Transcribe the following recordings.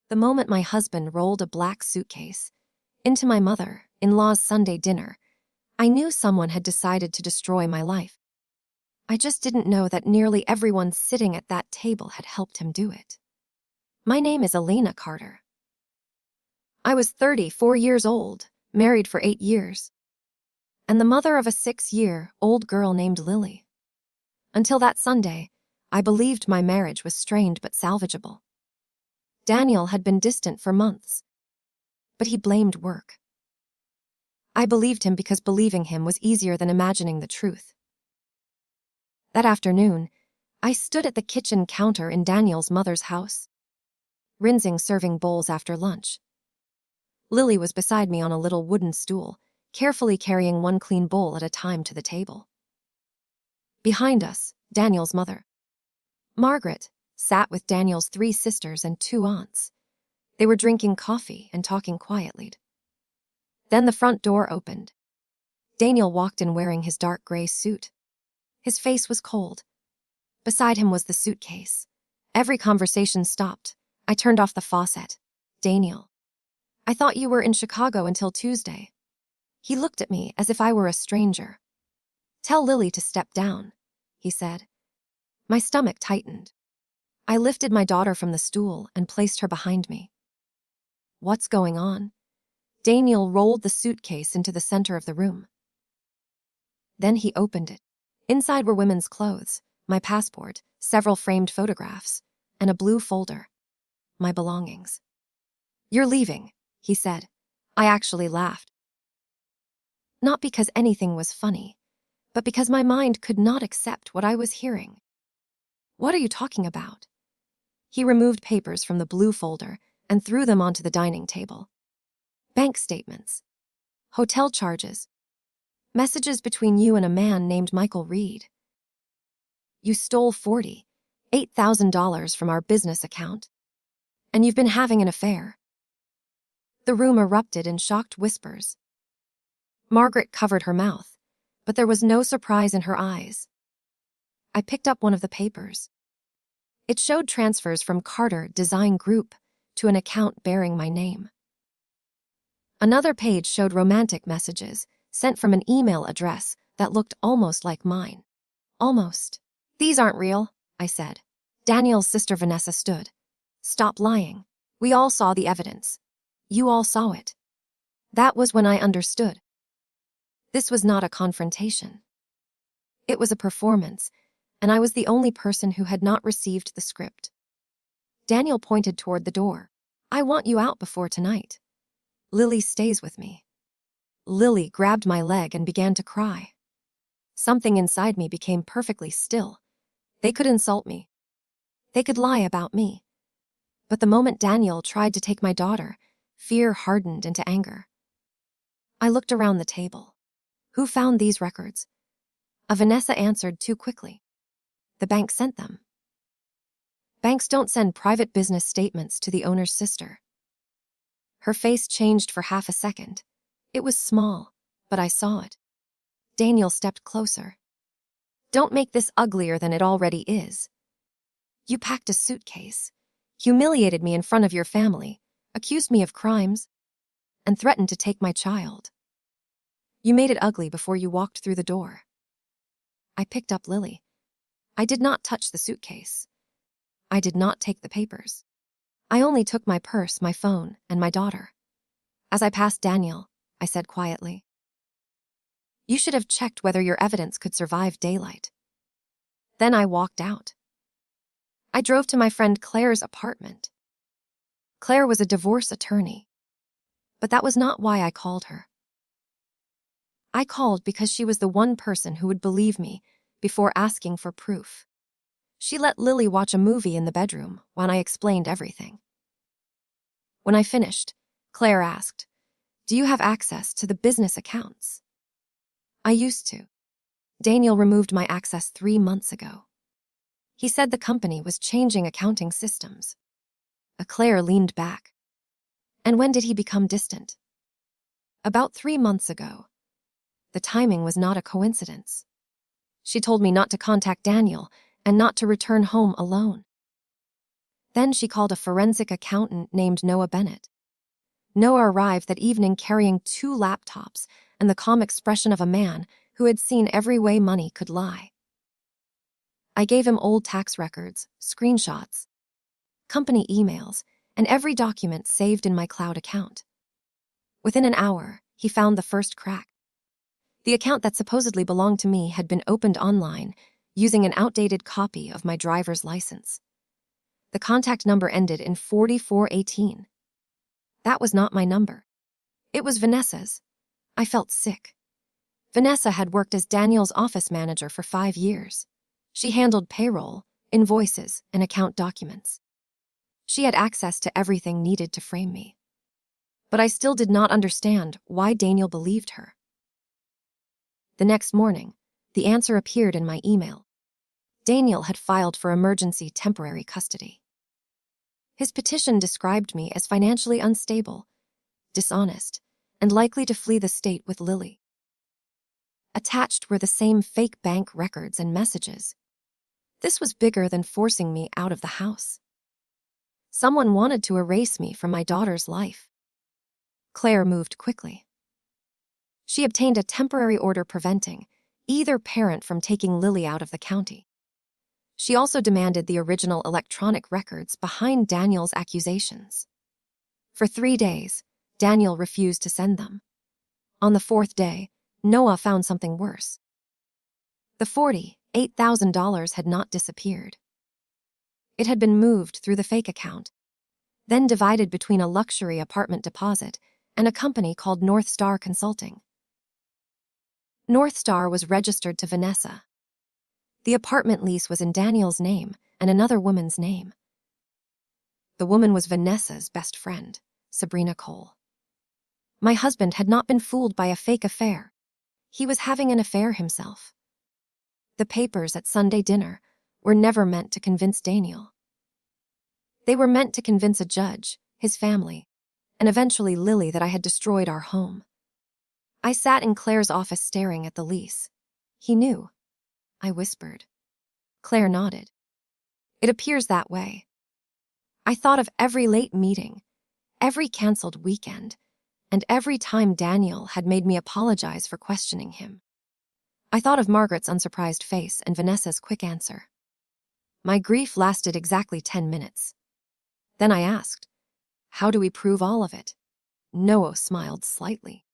The moment my husband rolled a black suitcase into my mother-in-law's Sunday dinner, I knew someone had decided to destroy my life. I just didn't know that nearly everyone sitting at that table had helped him do it. My name is Elena Carter. I was 34 years old, married for 8 years, and the mother of a 6-year-old girl named Lily. Until that Sunday, I believed my marriage was strained but salvageable. Daniel had been distant for months, but he blamed work. I believed him because believing him was easier than imagining the truth. That afternoon, I stood at the kitchen counter in Daniel's mother's house, rinsing serving bowls after lunch. Lily was beside me on a little wooden stool, carefully carrying one clean bowl at a time to the table. Behind us, Daniel's mother, Margaret, sat with Daniel's 3 sisters and 2 aunts. They were drinking coffee and talking quietly. Then the front door opened. Daniel walked in wearing his dark gray suit. His face was cold. Beside him was the suitcase. Every conversation stopped. I turned off the faucet. "Daniel, I thought you were in Chicago until Tuesday." He looked at me as if I were a stranger. "Tell Lily to step down," he said. My stomach tightened. I lifted my daughter from the stool and placed her behind me. "What's going on?" Daniel rolled the suitcase into the center of the room. Then he opened it. Inside were women's clothes, my passport, several framed photographs, and a blue folder. My belongings. "You're leaving," he said. I actually laughed. Not because anything was funny, but because my mind could not accept what I was hearing. "What are you talking about?" He removed papers from the blue folder and threw them onto the dining table. "Bank statements, hotel charges, messages between you and a man named Michael Reed. You stole $48,000 from our business account, and you've been having an affair." The room erupted in shocked whispers. Margaret covered her mouth, but there was no surprise in her eyes. I picked up one of the papers. It showed transfers from Carter Design Group to an account bearing my name. Another page showed romantic messages sent from an email address that looked almost like mine. Almost. "These aren't real," I said. Daniel's sister Vanessa stood. "Stop lying. We all saw the evidence. You all saw it." That was when I understood. This was not a confrontation. It was a performance, and I was the only person who had not received the script. Daniel pointed toward the door. "I want you out before tonight. Lily stays with me." Lily grabbed my leg and began to cry. Something inside me became perfectly still. They could insult me. They could lie about me. But the moment Daniel tried to take my daughter, fear hardened into anger. I looked around the table. Who found these records? Vanessa answered too quickly. The bank sent them. Banks don't send private business statements to the owner's sister. Her face changed for half a second. It was small, but I saw it. Daniel stepped closer. "Don't make this uglier than it already is. You packed a suitcase, humiliated me in front of your family, accused me of crimes, and threatened to take my child. You made it ugly before you walked through the door." I picked up Lily. I did not touch the suitcase. I did not take the papers. I only took my purse, my phone, and my daughter. As I passed Daniel, I said quietly, "You should have checked whether your evidence could survive daylight." Then I walked out. I drove to my friend Claire's apartment. Claire was a divorce attorney, but that was not why I called her. I called because she was the one person who would believe me before asking for proof. She let Lily watch a movie in the bedroom when I explained everything. When I finished, Claire asked, "Do you have access to the business accounts?" I used to. Daniel removed my access 3 months ago. He said the company was changing accounting systems. Claire leaned back. "And when did he become distant?" "About 3 months ago. The timing was not a coincidence. She told me not to contact Daniel and not to return home alone." Then she called a forensic accountant named Noah Bennett. Noah arrived that evening carrying 2 laptops and the calm expression of a man who had seen every way money could lie. I gave him old tax records, screenshots, company emails, and every document saved in my cloud account. Within an hour, he found the first crack. The account that supposedly belonged to me had been opened online using an outdated copy of my driver's license. The contact number ended in 4418. That was not my number. It was Vanessa's. I felt sick. Vanessa had worked as Daniel's office manager for 5 years. She handled payroll, invoices, and account documents. She had access to everything needed to frame me. But I still did not understand why Daniel believed her. The next morning, the answer appeared in my email. Daniel had filed for emergency temporary custody. His petition described me as financially unstable, dishonest, and likely to flee the state with Lily. Attached were the same fake bank records and messages. This was bigger than forcing me out of the house. Someone wanted to erase me from my daughter's life. Claire moved quickly. She obtained a temporary order preventing either parent from taking Lily out of the county. She also demanded the original electronic records behind Daniel's accusations. For 3 days, Daniel refused to send them. On the 4th day, Noah found something worse. The $48,000 had not disappeared. It had been moved through the fake account, then divided between a luxury apartment deposit and a company called North Star Consulting. North Star was registered to Vanessa. The apartment lease was in Daniel's name and another woman's name. The woman was Vanessa's best friend, Sabrina Cole. My husband had not been fooled by a fake affair. He was having an affair himself. The papers at Sunday dinner were never meant to convince Daniel. They were meant to convince a judge, his family, and eventually Lily that I had destroyed our home. I sat in Claire's office staring at the lease. He knew. I whispered. Claire nodded. It appears that way. I thought of every late meeting, every canceled weekend, and every time Daniel had made me apologize for questioning him. I thought of Margaret's unsurprised face and Vanessa's quick answer. My grief lasted exactly 10 minutes. Then I asked, how do we prove all of it? Noah smiled slightly.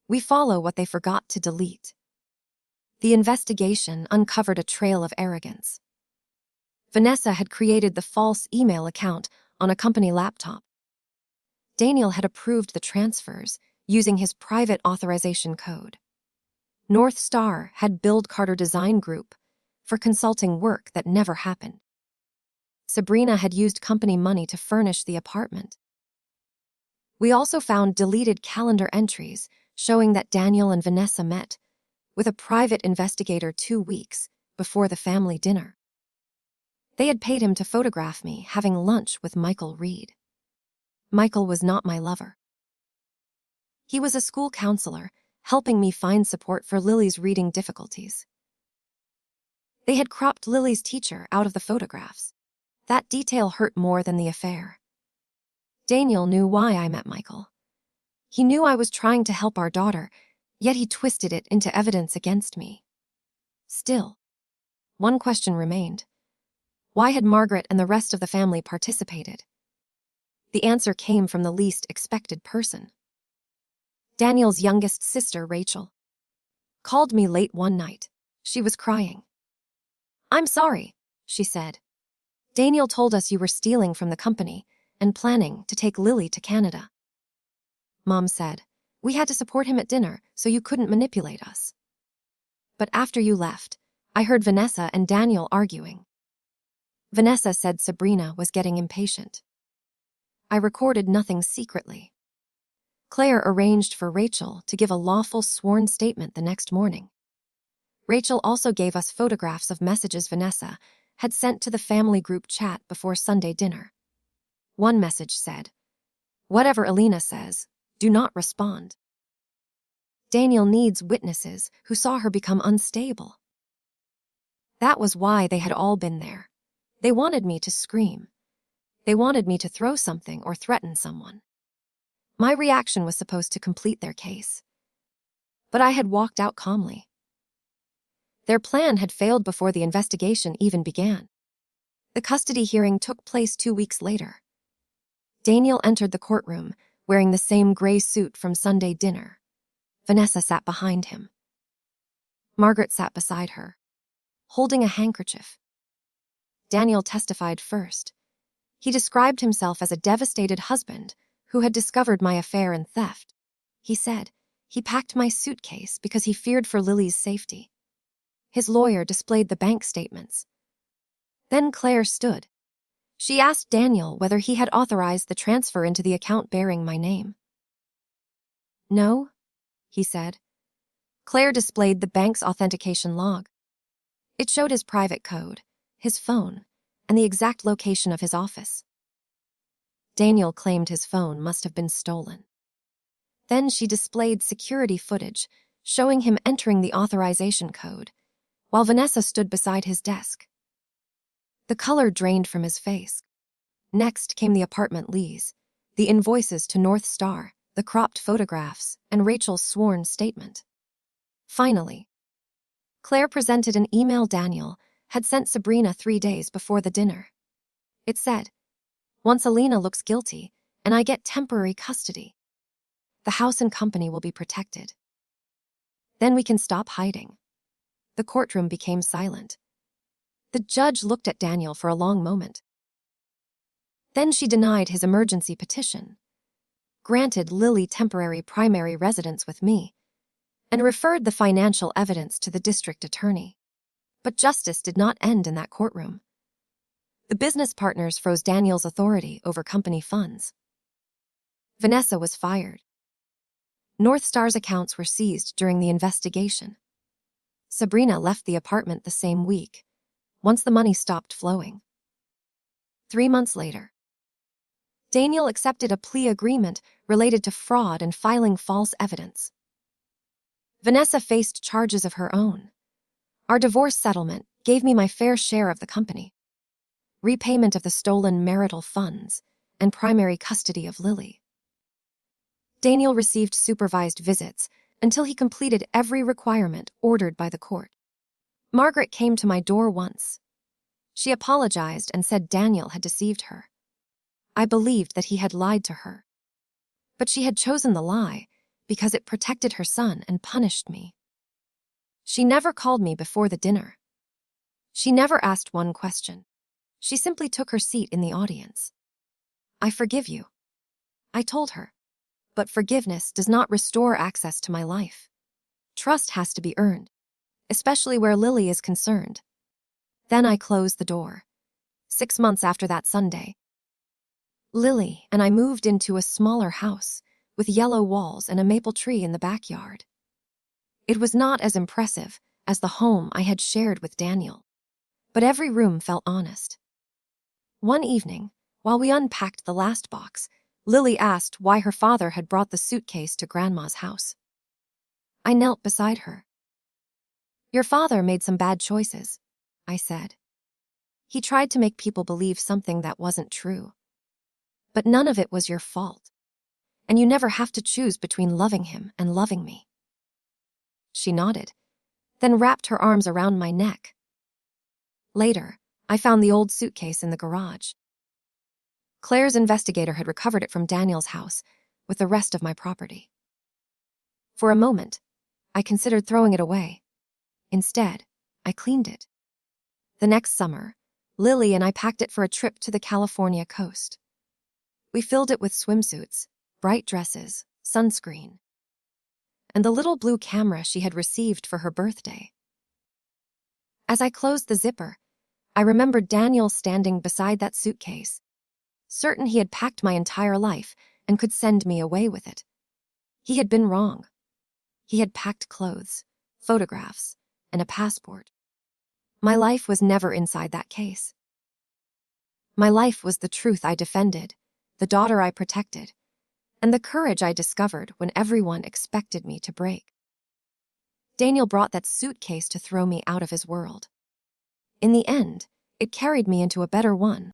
We follow what they forgot to delete. The investigation uncovered a trail of arrogance. Vanessa had created the false email account on a company laptop. Daniel had approved the transfers using his private authorization code. North Star had billed Carter Design Group for consulting work that never happened. Sabrina had used company money to furnish the apartment. We also found deleted calendar entries showing that Daniel and Vanessa met with a private investigator 2 weeks before the family dinner. They had paid him to photograph me having lunch with Michael Reed. Michael was not my lover. He was a school counselor, helping me find support for Lily's reading difficulties. They had cropped Lily's teacher out of the photographs. That detail hurt more than the affair. Daniel knew why I met Michael. He knew I was trying to help our daughter, yet he twisted it into evidence against me. Still, one question remained. Why had Margaret and the rest of the family participated? The answer came from the least expected person. Daniel's youngest sister, Rachel, called me late one night. She was crying. I'm sorry, she said. Daniel told us you were stealing from the company and planning to take Lily to Canada. Mom said, we had to support him at dinner so you couldn't manipulate us. But after you left, I heard Vanessa and Daniel arguing. Vanessa said Sabrina was getting impatient. I recorded nothing secretly. Claire arranged for Rachel to give a lawful sworn statement the next morning. Rachel also gave us photographs of messages Vanessa had sent to the family group chat before Sunday dinner. One message said, "Whatever Elena says, do not respond." Daniel needs witnesses who saw her become unstable. That was why they had all been there. They wanted me to scream. They wanted me to throw something or threaten someone. My reaction was supposed to complete their case. But I had walked out calmly. Their plan had failed before the investigation even began. The custody hearing took place 2 weeks later. Daniel entered the courtroom, wearing the same gray suit from Sunday dinner. Vanessa sat behind him. Margaret sat beside her, holding a handkerchief. Daniel testified first. He described himself as a devastated husband who had discovered my affair and theft. He said he packed my suitcase because he feared for Lily's safety. His lawyer displayed the bank statements. Then Claire stood. She asked Daniel whether he had authorized the transfer into the account bearing my name. No, he said. Claire displayed the bank's authentication log. It showed his private code, his phone, and the exact location of his office. Daniel claimed his phone must have been stolen. Then she displayed security footage showing him entering the authorization code, while Vanessa stood beside his desk. The color drained from his face. Next came the apartment lease, the invoices to North Star, the cropped photographs, and Rachel's sworn statement. Finally, Claire presented an email Daniel had sent Sabrina 3 days before the dinner. It said, "Once Elena looks guilty and I get temporary custody, the house and company will be protected. Then we can stop hiding." The courtroom became silent. The judge looked at Daniel for a long moment. Then she denied his emergency petition, granted Lily temporary primary residence with me, and referred the financial evidence to the district attorney. But justice did not end in that courtroom. The business partners froze Daniel's authority over company funds. Vanessa was fired. North Star's accounts were seized during the investigation. Sabrina left the apartment the same week, once the money stopped flowing. 3 months later, Daniel accepted a plea agreement related to fraud and filing false evidence. Vanessa faced charges of her own. Our divorce settlement gave me my fair share of the company, repayment of the stolen marital funds, and primary custody of Lily. Daniel received supervised visits until he completed every requirement ordered by the court. Margaret came to my door once. She apologized and said Daniel had deceived her. I believed that he had lied to her. But she had chosen the lie because it protected her son and punished me. She never called me before the dinner. She never asked one question. She simply took her seat in the audience. "I forgive you," I told her. "But forgiveness does not restore access to my life. Trust has to be earned, especially where Lily is concerned." Then I closed the door. 6 months after that Sunday, Lily and I moved into a smaller house with yellow walls and a maple tree in the backyard. It was not as impressive as the home I had shared with Daniel, but every room felt honest. One evening, while we unpacked the last box, Lily asked why her father had brought the suitcase to Grandma's house. I knelt beside her. "Your father made some bad choices," I said. "He tried to make people believe something that wasn't true. But none of it was your fault. And you never have to choose between loving him and loving me." She nodded, then wrapped her arms around my neck. Later, I found the old suitcase in the garage. Claire's investigator had recovered it from Daniel's house with the rest of my property. For a moment, I considered throwing it away. Instead, I cleaned it. The next summer, Lily and I packed it for a trip to the California coast. We filled it with swimsuits, bright dresses, sunscreen, and the little blue camera she had received for her birthday. As I closed the zipper, I remembered Daniel standing beside that suitcase, certain he had packed my entire life and could send me away with it. He had been wrong. He had packed clothes, photographs, and a passport. My life was never inside that case. My life was the truth I defended, the daughter I protected, and the courage I discovered when everyone expected me to break. Daniel brought that suitcase to throw me out of his world. In the end, it carried me into a better one